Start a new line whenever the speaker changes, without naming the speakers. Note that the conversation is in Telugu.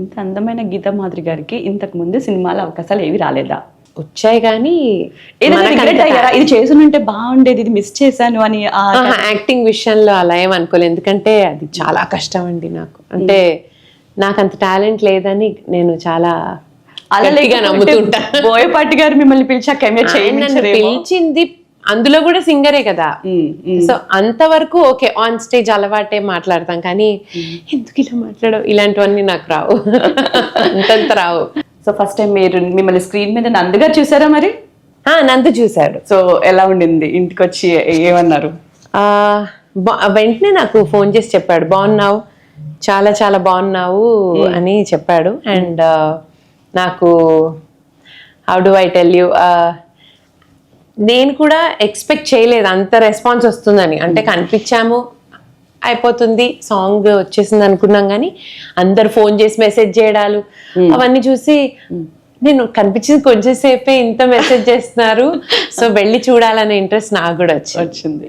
ఇంత అందమైన గీతా మాధురి గారికి ఇంతకు ముందు సినిమాల అవకాశాలు ఏవి రాలేదా?
వచ్చాయి కానీ
ఏదైనా regret అయ్యారా? ఇది చేసుంటే బాగుండేది, ఇది మిస్ చేశాను అని?
యాక్టింగ్ విషయంలో అలా ఏం అనుకోలేదు, ఎందుకంటే అది చాలా కష్టం అండి నాకు. అంటే నాకు అంత టాలెంట్ లేదని నేను చాలా అలలిగా నమ్ముతుంటా.
బోయపాటి గారు మిమ్మల్ని పిలిచాక
పిలిచింది, అందులో కూడా సింగరే కదా. సో అంతవరకు ఓకే, ఆన్ స్టేజ్ అలవాటే మాట్లాడతాం, కానీ ఎందుకు ఇలా మాట్లాడవు ఇలాంటివన్నీ నాకు రావు. అంతంత రావు.
సో ఫస్ట్ టైం మిమ్మల్ని స్క్రీన్ మీద నందు గారు చూసారా మరి?
నందు చూశాడు.
సో ఎలా ఉండింది? ఇంటికి వచ్చి ఏమన్నారు?
వెంటనే నాకు ఫోన్ చేసి చెప్పాడు, బాగున్నావు, చాలా చాలా బాగున్నావు అని చెప్పాడు. అండ్ నాకు how do I tell you, నేను కూడా ఎక్స్పెక్ట్ చేయలేదు అంత రెస్పాన్స్ వస్తుందని. అంటే కనిపించాము, అయిపోతుంది, సాంగ్ వచ్చేసింది అనుకున్నాం, కానీ అందరు ఫోన్ చేసి మెసేజ్ చేయడాలు అవన్నీ చూసి నేను కనిపించింది కొంచెం సేపే ఇంత మెసేజ్ చేస్తున్నారు, సో వెళ్ళి చూడాలనే ఇంట్రెస్ట్ నాకు కూడా వచ్చింది.